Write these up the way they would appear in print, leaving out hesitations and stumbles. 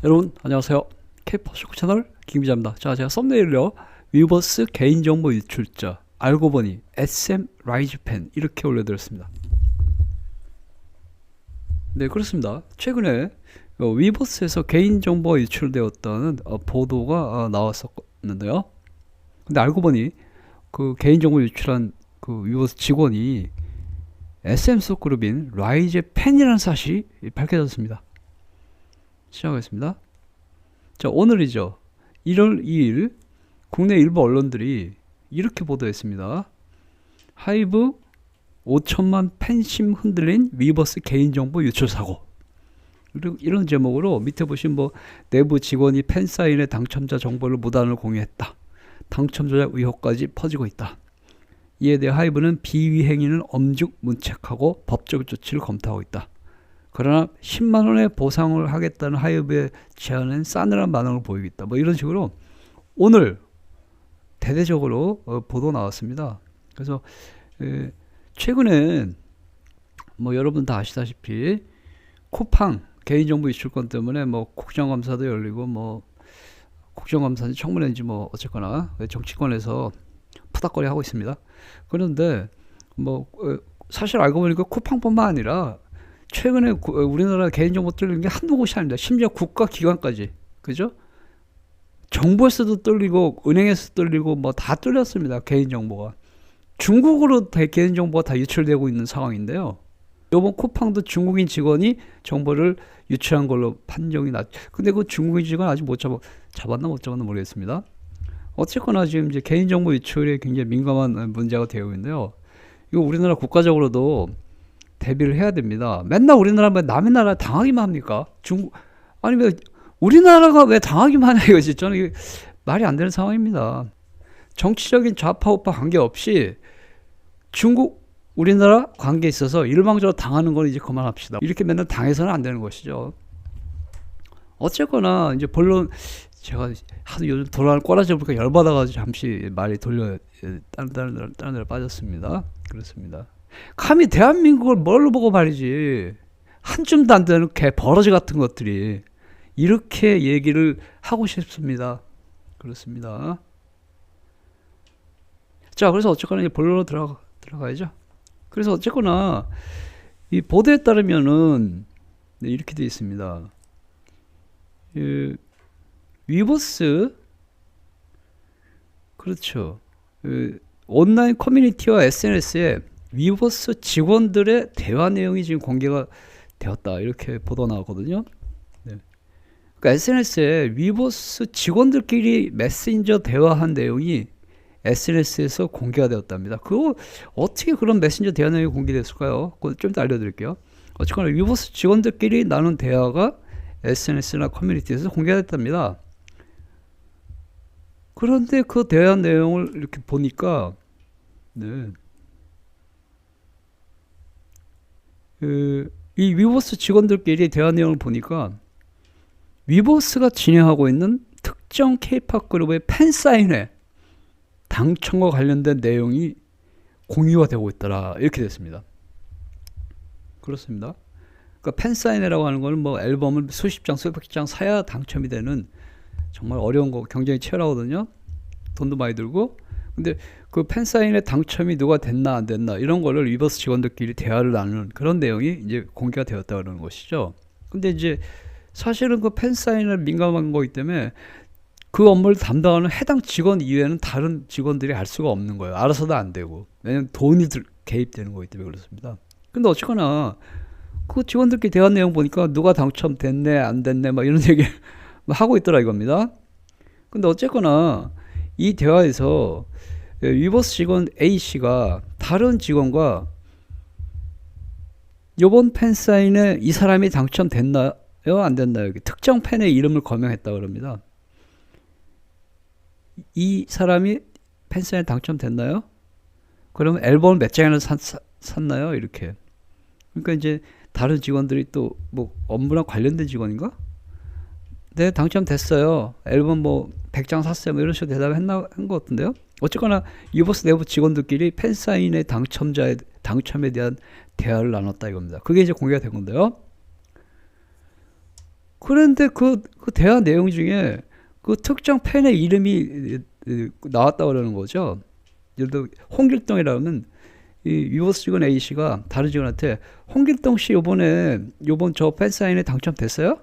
여러분 안녕하세요. K퍼쇼크 채널 김기자입니다. 자, 제가 썸네일로 위버스 개인정보 유출자 알고 보니 SM 라이즈펜 이렇게 올려드렸습니다. 네, 그렇습니다. 최근에 위버스에서 개인정보가 유출되었다는 보도가 나왔었는데요. 근데 알고 보니 그 개인정보 유출한 그 위버스 직원이 SM 속그룹인 라이즈펜이라는 사실이 밝혀졌습니다. 시작하겠습니다. 자, 오늘이죠. 1월 2일 국내 일부 언론들이 이렇게 보도했습니다. 하이브 5천만 팬심 흔들린 위버스 개인정보 유출 사고. 이런 제목으로 밑에 보시면 내부 직원이 팬사인회 당첨자 정보를 무단으로 공유했다. 당첨자 의혹까지 퍼지고 있다. 이에 대해 하이브는 비위 행위는 엄중 문책하고 법적 조치를 검토하고 있다. 그러나 10만원의 보상을 하겠다는 하이브의 제안은 싸늘한 반응을 보이고 있다. 이런 식으로 오늘 대대적으로 보도 나왔습니다. 그래서 최근에 여러분 다 아시다시피 쿠팡 개인정보 유출건 때문에 국정감사도 열리고 국정감사인지 청문회인지 어쨌거나 정치권에서 푸닥거리 하고 있습니다. 그런데 사실 알고 보니까 쿠팡뿐만 아니라 최근에 우리나라 개인정보 뚫리는 게 한두 곳이 아닙니다. 심지어 국가기관까지, 그죠? 정부에서도 뚫리고 은행에서 뚫리고 다 뚫렸습니다. 개인정보가. 중국으로 개인정보가 다 유출되고 있는 상황인데요. 이번 쿠팡도 중국인 직원이 정보를 유출한 걸로 판정이 근데 그 중국인 직원 아직 잡았나 못 잡았나 모르겠습니다. 어쨌거나 지금 이제 개인정보 유출에 굉장히 민감한 문제가 되어 있는데요. 이거 우리나라 국가적으로도 대비를 해야 됩니다. 맨날 우리나라만 남의 나라 당하기만 합니까? 아니 왜 우리나라가 왜 당하기만 해요? 저는 이게 말이 안 되는 상황입니다. 정치적인 좌파 우파 관계없이 중국 우리나라 관계에 있어서 일방적으로 당하는 건 이제 그만합시다. 이렇게 맨날 당해서는 안 되는 것이죠. 어쨌거나 이제 본론 제가 하도 요즘 돌아를 꼬라지 보니까 열받아가지고 잠시 말이 다른 데로 빠졌습니다. 그렇습니다. 감히 대한민국을 뭘로 보고 말이지, 한 줌도 안 되는 개 버러지 같은 것들이 이렇게 얘기를 하고 싶습니다. 그렇습니다. 자, 그래서 어쨌거나 이제 본론으로 들어가야죠. 그래서 어쨌거나 이 보도에 따르면은 이렇게 되어 있습니다. 위버스, 그렇죠. 온라인 커뮤니티와 SNS에 위버스 직원들의 대화 내용이 지금 공개가 되었다. 이렇게 보도 나왔거든요. 네. 그러니까 SNS에 위버스 직원들끼리 메신저 대화한 내용이 SNS에서 공개가 되었답니다. 그거 어떻게 그런 메신저 대화 내용이 공개됐을까요? 그거 좀 더 알려드릴게요. 어쨌거나 위버스 직원들끼리 나눈 대화가 SNS나 커뮤니티에서 공개가 됐답니다. 그런데 그 대화 내용을 이렇게 보니까 이 위버스 직원들끼리 대화 내용을 보니까 위버스가 진행하고 있는 특정 K-POP 그룹의 팬사인회 당첨과 관련된 내용이 공유가 되고 있더라. 이렇게 됐습니다. 그렇습니다. 그러니까 팬사인회라고 하는 거는 앨범을 수십 장, 수백 장 사야 당첨이 되는 정말 어려운 거, 경쟁이 치열하거든요. 돈도 많이 들고. 근데 그 팬사인회 당첨이 누가 됐나 안 됐나 이런 거를 위버스 직원들끼리 대화를 나누는 그런 내용이 이제 공개가 되었다 그러는 것이죠. 근데 이제 사실은 그 팬사인회 민감한 거기 때문에 그 업무를 담당하는 해당 직원 이외에는 다른 직원들이 할 수가 없는 거예요. 알아서도 안 되고. 왜냐면 돈이 개입되는 거기 때문에 그렇습니다. 근데 어쨌거나 그 직원들끼리 대화 내용 보니까 누가 당첨됐네 안 됐네 이런 얘기 하고 있더라 이겁니다. 근데 어쨌거나 이 대화에서 위버스 직원 A씨가 다른 직원과 이번 팬사인회 이 사람이 당첨됐나요 안 됐나요? 특정 팬의 이름을 거명했다 그럽니다. 이 사람이 팬사인회 당첨됐나요? 그러면 앨범을 몇 장이나 샀나요? 이렇게. 그러니까 이제 다른 직원들이 또 업무랑 관련된 직원인가? 네, 당첨됐어요. 앨범 100장 샀어요. 이런 식으로 대답을 한 것 같은데요. 어쨌거나 위버스 내부 직원들끼리 팬사인회 당첨에 대한 대화를 나눴다 이겁니다. 그게 이제 공개가 된 건데요. 그런데 그 대화 내용 중에 그 특정 팬의 이름이 나왔다 그러는 거죠. 예를 들어 홍길동이라면 이 위버스 직원 A씨가 다른 직원한테 홍길동 씨 요번 저 팬사인회 당첨됐어요?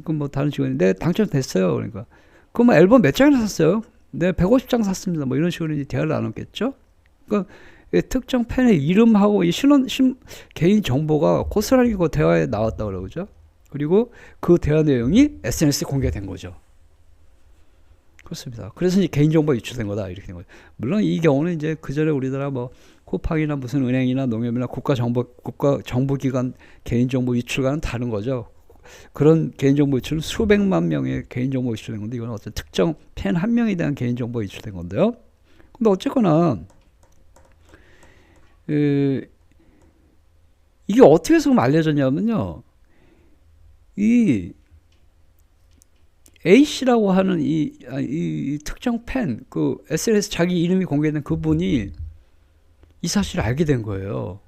그럼 뭐 다른 직원이 네 당첨됐어요. 그러니까 그럼 뭐 앨범 몇 장이나 샀어요? 네 150장 샀습니다. 뭐 이런 식으로 이제 대화를 나눴겠죠. 그러니까 특정 팬의 이름하고 이 개인 정보가 고스란히 그 대화에 나왔다 그러죠. 그리고 그 대화 내용이 SNS에 공개된 거죠. 그렇습니다. 그래서 이제 개인정보가 유출된 거다 이렇게 된 거죠. 물론 이 경우는 이제 그 전에 우리나라 뭐 쿠팡이나 무슨 은행이나 농협이나 국가정보기관 개인정보 유출과는 다른 거죠. 그런 개인정보 유출은 수백만 명의 개인정보 유출된 건데 이건 어떤 특정 팬 한 명에 대한 개인정보 유출된 건데요. 근데 어쨌거나 이게 어떻게 해서 알려졌냐면요. 이 A씨라고 하는 이 특정 팬, 그 SNS 자기 이름이 공개된 그분이 이 사실을 알게 된 거예요.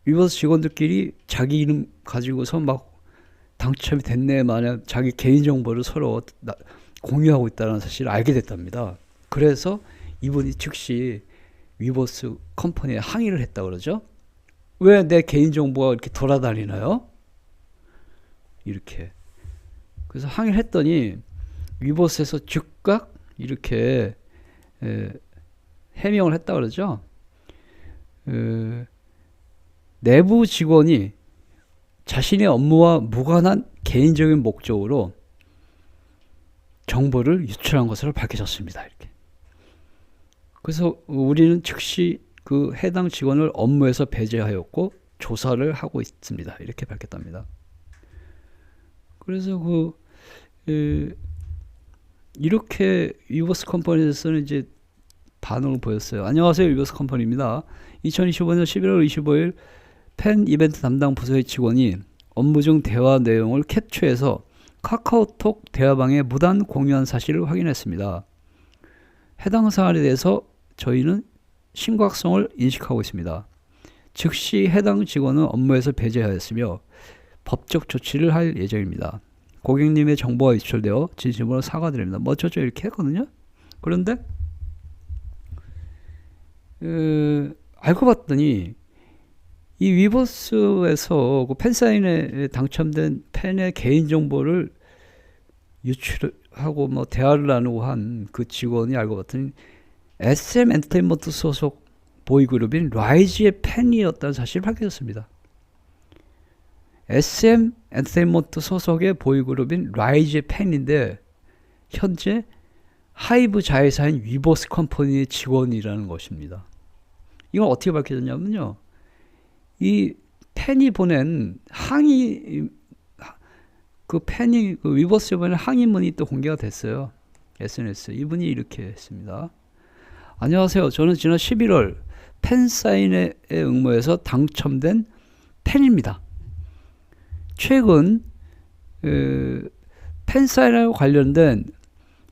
위버스 직원들끼리 자기 이름 가지고서 막 당첨이 됐네 마냥 자기 개인정보를 서로 공유하고 있다는 사실을 알게 됐답니다. 그래서 이분이 즉시 위버스 컴퍼니에 항의를 했다 그러죠. 왜 내 개인정보가 이렇게 돌아다니나요? 이렇게. 그래서 항의를 했더니 위버스에서 즉각 이렇게 해명을 했다 그러죠. 내부 직원이 자신의 업무와 무관한 개인적인 목적으로 정보를 유출한 것으로 밝혀졌습니다. 이렇게. 그래서 우리는 즉시 그 해당 직원을 업무에서 배제하였고 조사를 하고 있습니다. 이렇게 밝혔답니다. 그래서 이렇게 위버스 컴퍼니에서는 이제 반응을 보였어요. 안녕하세요, 위버스 컴퍼니입니다. 2025년 11월 25일 팬 이벤트 담당 부서의 직원이 업무 중 대화 내용을 캡처해서 카카오톡 대화방에 무단 공유한 사실을 확인했습니다. 해당 사안에 대해서 저희는 심각성을 인식하고 있습니다. 즉시 해당 직원은 업무에서 배제하였으며 법적 조치를 할 예정입니다. 고객님의 정보가 유출되어 진심으로 사과드립니다. 뭐 저저 이렇게 했거든요. 그런데 알고 봤더니 이 위버스에서 그 팬사인회에 당첨된 팬의 개인정보를 유출하고 뭐 대화를 나누고 한 그 직원이 알고 봤더니 SM 엔터테인먼트 소속 보이그룹인 라이즈의 팬이었다는 사실이 밝혀졌습니다. SM 엔터테인먼트 소속의 보이그룹인 라이즈의 팬인데 현재 하이브 자회사인 위버스 컴퍼니의 직원이라는 것입니다. 이건 어떻게 밝혀졌냐면요. 이 팬이 보낸 항의, 그 위버스에 보낸 항의문이 또 공개가 됐어요. SNS. 이분이 이렇게 했습니다. 안녕하세요. 저는 지난 11월 팬사인회에 응모해서 당첨된 팬입니다. 최근 팬사인회와 관련된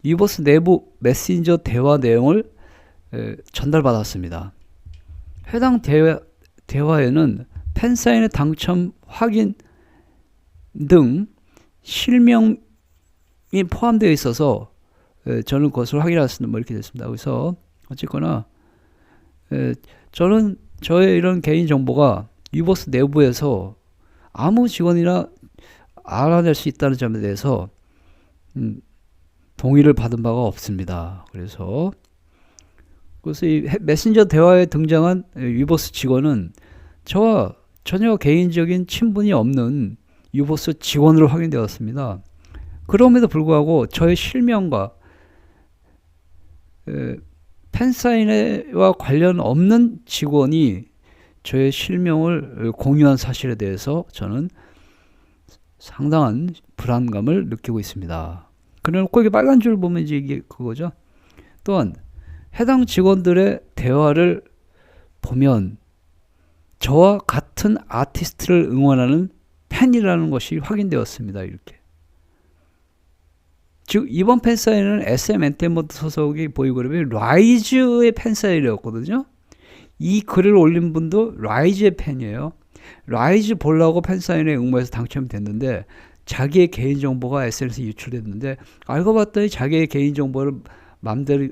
위버스 내부 메신저 대화 내용을 전달받았습니다. 해당 대화에는 팬사인회 당첨 확인 등 실명이 포함되어 있어서 저는 그것을 확인했습니다. 뭐 이렇게 됐습니다. 그래서 어쨌거나 저는 저의 이런 개인 정보가 위버스 내부에서 아무 직원이나 알아낼 수 있다는 점에 대해서 동의를 받은 바가 없습니다. 그래서 이 메신저 대화에 등장한 위버스 직원은 저와 전혀 개인적인 친분이 없는 위버스 직원으로 확인되었습니다. 그럼에도 불구하고 저의 실명과 팬사인회와 관련 없는 직원이 저의 실명을 공유한 사실에 대해서 저는 상당한 불안감을 느끼고 있습니다. 그래놓고 이게 빨간 줄 보면 이게 그거죠. 또한 해당 직원들의 대화를 보면 저와 같은 아티스트를 응원하는 팬이라는 것이 확인되었습니다. 이렇게. 즉 이번 팬사인회는 SM 엔터테인먼트 소속의 보이그룹이 라이즈의 팬사인회였거든요. 이 글을 올린 분도 라이즈의 팬이에요. 라이즈 보려고 팬사인회 응모해서 당첨됐는데 자기의 개인정보가 SNS에 유출됐는데 알고 봤더니 자기의 개인정보를 맘대로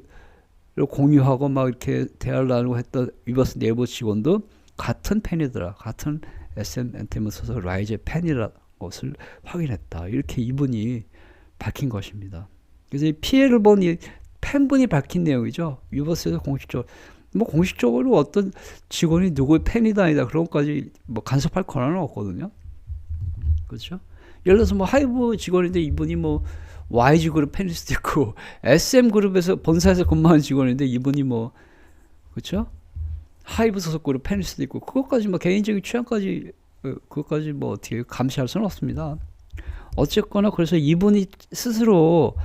공유하고 막 이렇게 대화를 나누고 했던 위버스 네이버 직원도 같은 팬이더라. 같은 SM 엔터테인먼트 소속 라이즈의 팬이라는 것을 확인했다. 이렇게 이분이 밝힌 것입니다. 그래서 이 피해를 본 이 팬분이 밝힌 내용이죠. 위버스에서 공식적으로 뭐 공식적으로 어떤 직원이 누구의 팬이다 아니다 그런 것까지 뭐 간섭할 권한은 없거든요. 그렇죠? 예를 들어서 뭐 하이브 직원인데 이분이 뭐 YG 그룹 팬일 수도 있고 SM 그룹에서 본사에서 근무하는 직원인데 이분이 뭐 그렇죠? 하이브 소속 그룹 팬일 수도 있고 그것까지 뭐 개인적인 취향까지 그것까지 뭐 어떻게 감시할 수는 없습니다. 어쨌거나 그래서 이분이 스스로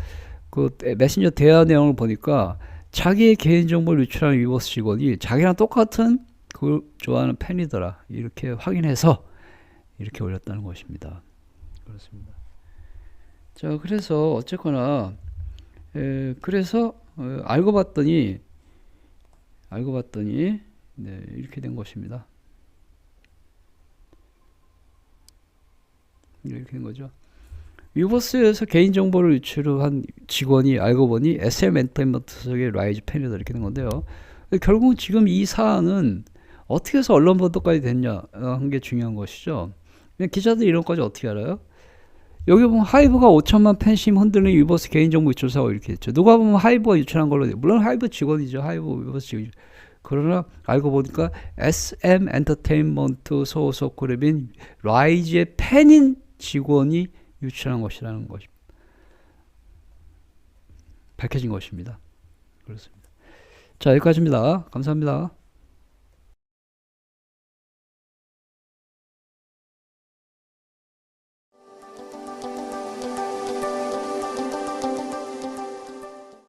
그 메신저 대화 내용을 보니까 자기의 개인정보를 유출하는 위버스 직원이 자기랑 똑같은 그걸 좋아하는 팬이더라. 이렇게 확인해서 이렇게 올렸다는 것입니다. 그렇습니다. 자, 그래서 어쨌거나 그래서 알고 봤더니 네, 이렇게 된 것입니다. 이렇게 된 거죠. 위버스에서 개인정보를 유출한 직원이 알고 보니 SM 엔터테인먼트 소속의 라이즈 팬이다 이렇게 된 건데요. 결국 지금 이 사안은 어떻게 해서 언론 보도까지 됐냐 한 게 중요한 것이죠. 기자들이 이런 것까지 어떻게 알아요? 여기 보면 하이브가 5천만 팬심 흔들린 위버스 개인정보 유출 사고 이렇게 했죠. 누가 보면 하이브가 유출한 걸로 돼요. 물론 하이브 직원이죠. 하이브 위버스 직원. 그러나 알고 보니까 SM 엔터테인먼트 소속 그룹인 라이즈의 팬인 직원이 유출한 것이라는 것이 밝혀진 것입니다. 그렇습니다. 자, 여기까지입니다. 감사합니다.